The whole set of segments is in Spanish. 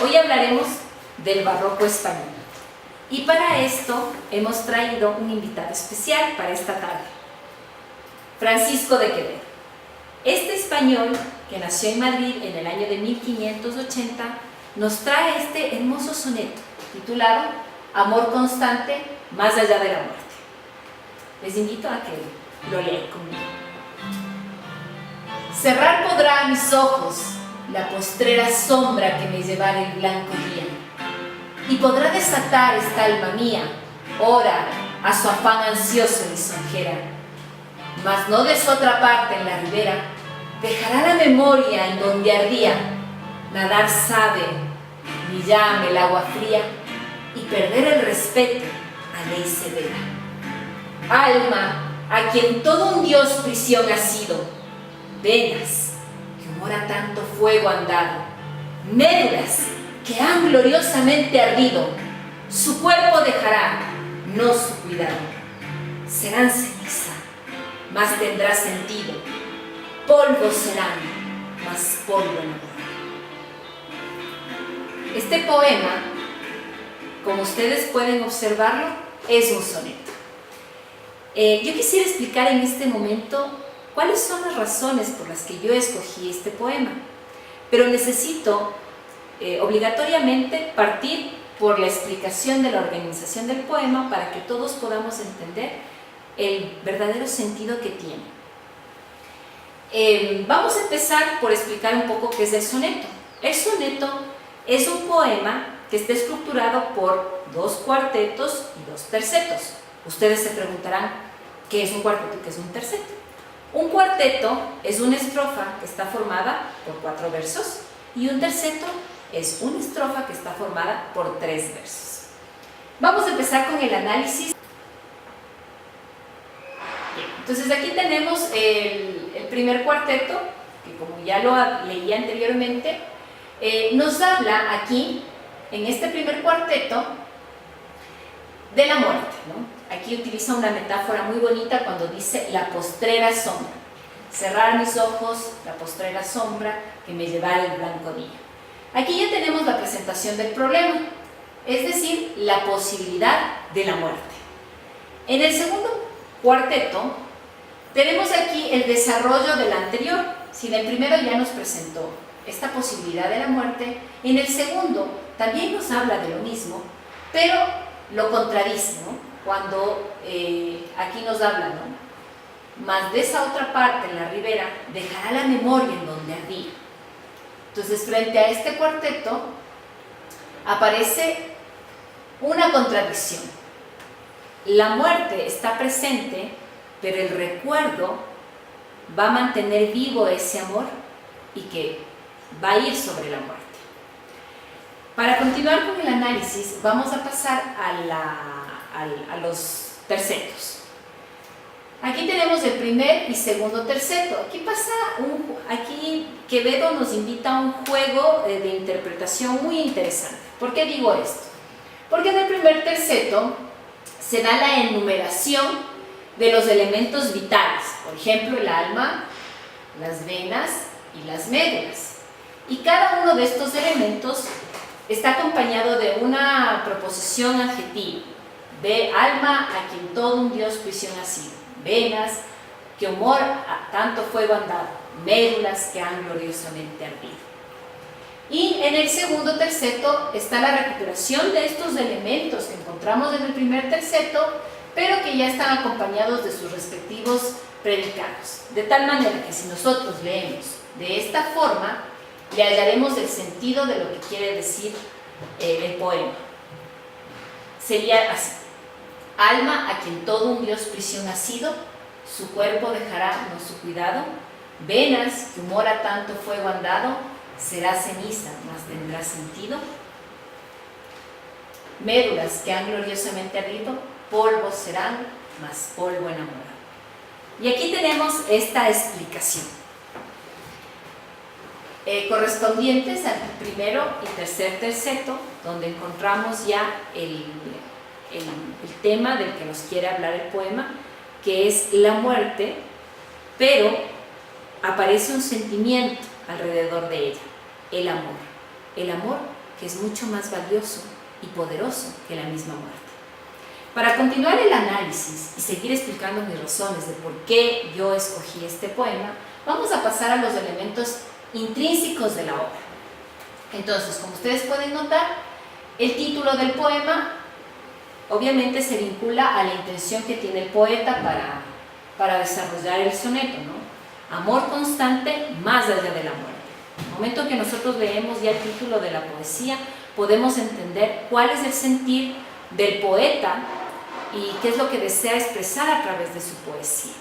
Hoy hablaremos del barroco español y para esto hemos traído un invitado especial para esta tarde, Francisco de Quevedo. Este español, que nació en Madrid en el año de 1580, nos trae este hermoso soneto titulado Amor constante más allá de la muerte. Les invito a que lo lean conmigo. Cerrar podrá mis ojos la postrera sombra que me llevara el blanco día, y podrá desatar esta alma mía, ora a su afán ansioso lisonjera, mas no de su otra parte en la ribera, dejará la memoria en donde ardía, nadar sabe, ni llame el agua fría, y perder el respeto a ley severa. Alma, a quien todo un Dios prisión ha sido, venas, que humora tanto fuego andado, médulas, que han gloriosamente ardido, su cuerpo dejará, no su cuidado. Serán ceniza, mas tendrá sentido, polvo serán, mas polvo enamorado. Este poema, como ustedes pueden observarlo, es un soneto. Yo quisiera explicar en este momento cuáles son las razones por las que yo escogí este poema, pero necesito obligatoriamente partir por la explicación de la organización del poema para que todos podamos entender el verdadero sentido que tiene. Vamos a empezar por explicar un poco qué es el soneto. El soneto es un poema que está estructurado por 2 cuartetos y 2 tercetos. Ustedes se preguntarán qué es un cuarteto y qué es un terceto. Un cuarteto es una estrofa que está formada por 4 versos y un terceto es una estrofa que está formada por 3 versos. Vamos a empezar con el análisis. Bien, entonces aquí tenemos el primer cuarteto, que como ya lo leí anteriormente, nos habla aquí, en este primer cuarteto, de la muerte, ¿no? Aquí utiliza una metáfora muy bonita cuando dice la postrera sombra. Cerrar mis ojos, la postrera sombra que me llevara el blanco día. Aquí ya tenemos la presentación del problema, es decir, la posibilidad de la muerte. En el segundo cuarteto tenemos aquí el desarrollo del anterior. Si en el primero ya nos presentó esta posibilidad de la muerte, en el segundo también nos habla de lo mismo, pero lo contradice, ¿no? Cuando aquí nos habla, ¿no? Mas de esa otra parte en la ribera dejará la memoria en donde ardía. Entonces, frente a este cuarteto aparece una contradicción. La muerte está presente, pero el recuerdo va a mantener vivo ese amor y que va a ir sobre la muerte. Para continuar con el análisis, vamos a pasar a los tercetos. Aquí tenemos el primer y segundo terceto. Aquí Quevedo nos invita a un juego de interpretación muy interesante. ¿Por qué digo esto? Porque en el primer terceto se da la enumeración de los elementos vitales, por ejemplo el alma, las venas y las médulas. Y cada uno de estos elementos está acompañado de una proposición adjetiva, de alma a quien todo un Dios prisión ha sido, venas, que humor a tanto fuego han dado, médulas que han gloriosamente ardido. Y en el segundo terceto está la recuperación de estos elementos que encontramos en el primer terceto, pero que ya están acompañados de sus respectivos predicados. De tal manera que si nosotros leemos de esta forma, le hallaremos el sentido de lo que quiere decir el poema. Sería así: alma a quien todo un Dios prisión ha sido, su cuerpo dejará no su cuidado, venas que humor a tanto fuego han dado, será ceniza, mas tendrá sentido, médulas que han gloriosamente ardido, polvo serán, mas polvo enamorado. Y aquí tenemos esta explicación, correspondientes al primero y tercer terceto, donde encontramos ya el tema del que nos quiere hablar el poema, que es la muerte, pero aparece un sentimiento alrededor de ella, el amor que es mucho más valioso y poderoso que la misma muerte. Para continuar el análisis y seguir explicando mis razones de por qué yo escogí este poema, vamos a pasar a los elementos intrínsecos de la obra. Entonces, como ustedes pueden notar, el título del poema obviamente se vincula a la intención que tiene el poeta para desarrollar el soneto, ¿no? Amor constante más allá de la muerte. En el momento que nosotros leemos ya el título de la poesía, podemos entender cuál es el sentir del poeta y qué es lo que desea expresar a través de su poesía.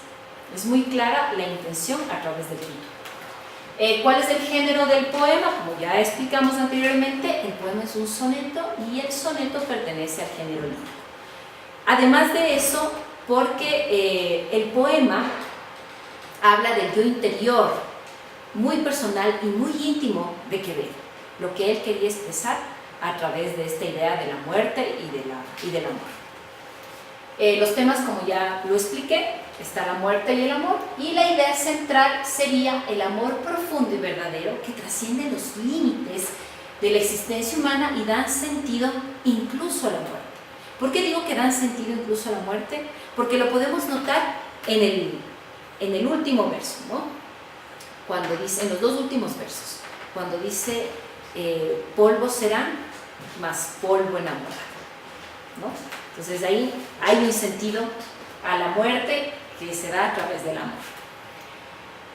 Es muy clara la intención a través del título. ¿Cuál es el género del poema? Como ya explicamos anteriormente, el poema es un soneto y el soneto pertenece al género lírico. Además de eso, porque el poema habla del yo interior, muy personal y muy íntimo de Quevedo, lo que él quería expresar a través de esta idea de la muerte y del amor. Los temas, como ya lo expliqué, está la muerte y el amor, y la idea central sería el amor profundo y verdadero que trasciende los límites de la existencia humana y dan sentido incluso a la muerte. ¿Por qué digo que dan sentido incluso a la muerte? Porque lo podemos notar en el último verso, ¿no? Cuando dice, en los dos últimos versos, cuando dice polvo serán, más polvo enamorado, ¿no? Entonces ahí hay un sentido a la muerte que se da a través del amor.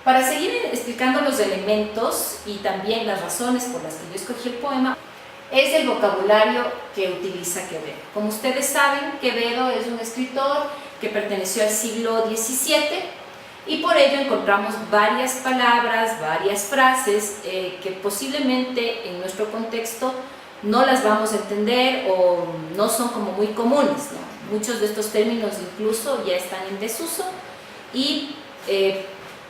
Para seguir explicando los elementos y también las razones por las que yo escogí el poema, es el vocabulario que utiliza Quevedo. Como ustedes saben, Quevedo es un escritor que perteneció al siglo XVII y por ello encontramos varias palabras, varias frases que posiblemente en nuestro contexto no las vamos a entender o no son como muy comunes, ¿no? Muchos de estos términos incluso ya están en desuso y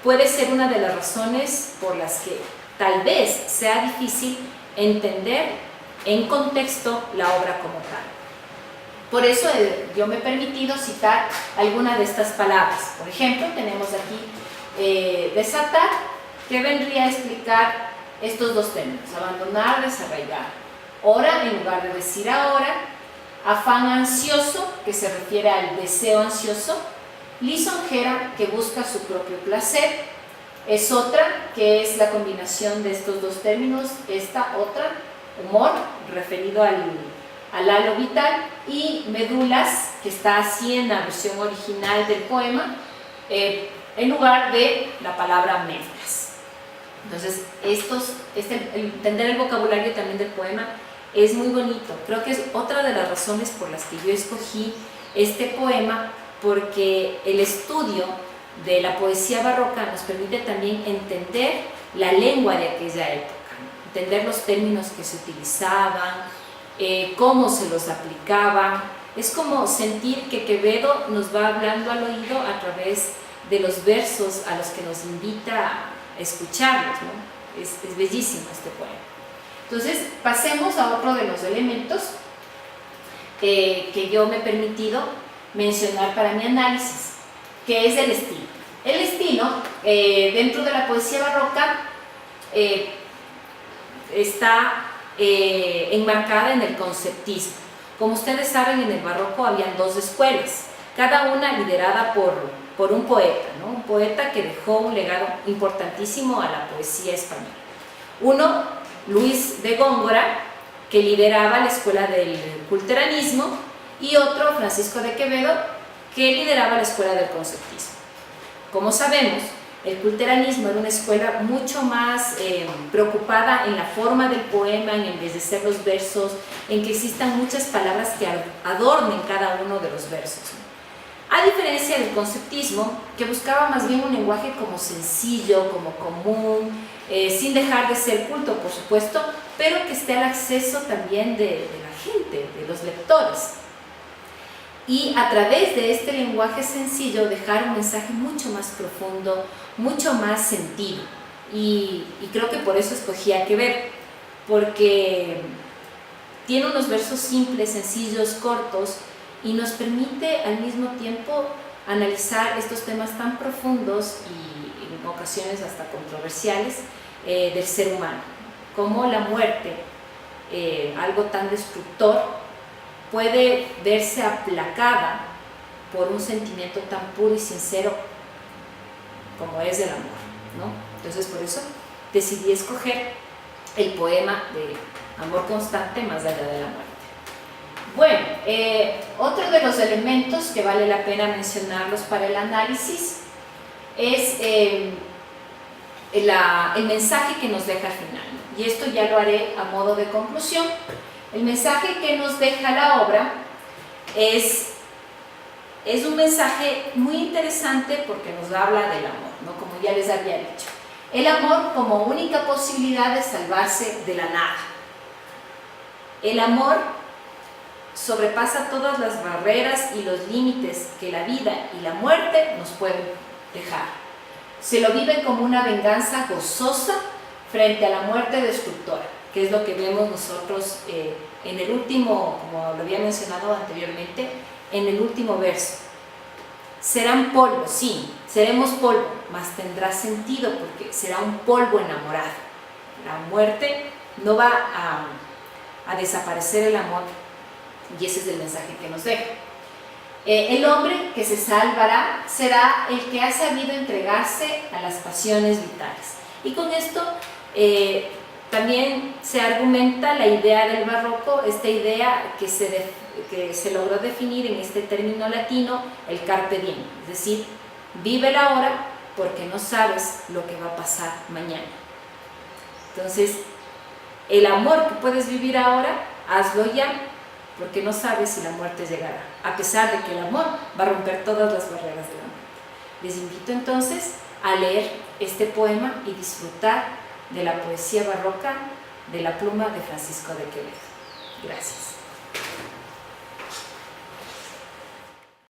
puede ser una de las razones por las que tal vez sea difícil entender en contexto la obra como tal. Por eso yo me he permitido citar alguna de estas palabras. Por ejemplo, tenemos aquí desatar, que vendría a explicar estos dos términos: abandonar, desarraigar. Hora, en lugar de decir ahora. Afán ansioso, que se refiere al deseo ansioso. Lisonjera, que busca su propio placer. Es otra, que es la combinación de estos dos términos. Esta otra, humor, referido al halo vital. Y medulas, que está así en la versión original del poema, en lugar de la palabra médulas. Entonces, entender el vocabulario también del poema es muy bonito. Creo que es otra de las razones por las que yo escogí este poema, porque el estudio de la poesía barroca nos permite también entender la lengua de aquella época, entender los términos que se utilizaban, cómo se los aplicaban. Es como sentir que Quevedo nos va hablando al oído a través de los versos a los que nos invita a escucharlos, ¿no? Es bellísimo este poema. Entonces, pasemos a otro de los elementos que yo me he permitido mencionar para mi análisis, que es el estilo. El estilo, dentro de la poesía barroca, está enmarcada en el conceptismo. Como ustedes saben, en el barroco habían dos escuelas, cada una liderada por un poeta, ¿no? Un poeta que dejó un legado importantísimo a la poesía española. Uno, Luis de Góngora, que lideraba la escuela del culteranismo, y otro, Francisco de Quevedo, que lideraba la escuela del conceptismo. Como sabemos, el culteranismo era una escuela mucho más preocupada en la forma del poema, en embellecer los versos, en que existan muchas palabras que adornen cada uno de los versos, ¿no? A diferencia del conceptismo, que buscaba más bien un lenguaje como sencillo, como común, sin dejar de ser culto, por supuesto, pero que esté al acceso también de la gente, de los lectores. Y a través de este lenguaje sencillo dejar un mensaje mucho más profundo, mucho más sentido. Y creo que por eso escogí a Quevedo, porque tiene unos versos simples, sencillos, cortos, y nos permite al mismo tiempo analizar estos temas tan profundos y en ocasiones hasta controversiales del ser humano, como la muerte algo tan destructor, puede verse aplacada por un sentimiento tan puro y sincero como es el amor, ¿no? Entonces por eso decidí escoger el poema de Amor Constante más allá de la muerte. Bueno, otro de los elementos que vale la pena mencionarlos para el análisis es el mensaje que nos deja al final, ¿no? Y esto ya lo haré a modo de conclusión. El mensaje que nos deja la obra es un mensaje muy interesante porque nos habla del amor, ¿no? Como ya les había dicho. El amor como única posibilidad de salvarse de la nada. El amor sobrepasa todas las barreras y los límites que la vida y la muerte nos pueden dejar. Se lo vive como una venganza gozosa frente a la muerte destructora, que es lo que vemos nosotros en el último, como lo había mencionado anteriormente, en el último verso. Serán polvo, sí, seremos polvo, mas tendrá sentido porque será un polvo enamorado. La muerte no va a desaparecer el amor, y ese es el mensaje que nos deja. El hombre que se salvará será el que ha sabido entregarse a las pasiones vitales. Y con esto también se argumenta la idea del barroco, esta idea que se logró definir en este término latino, el carpe diem, es decir, vive la hora porque no sabes lo que va a pasar mañana. Entonces, el amor que puedes vivir ahora, hazlo ya, porque no sabes si la muerte llegará, a pesar de que el amor va a romper todas las barreras de la muerte. Les invito entonces a leer este poema y disfrutar de la poesía barroca de la pluma de Francisco de Quevedo. Gracias.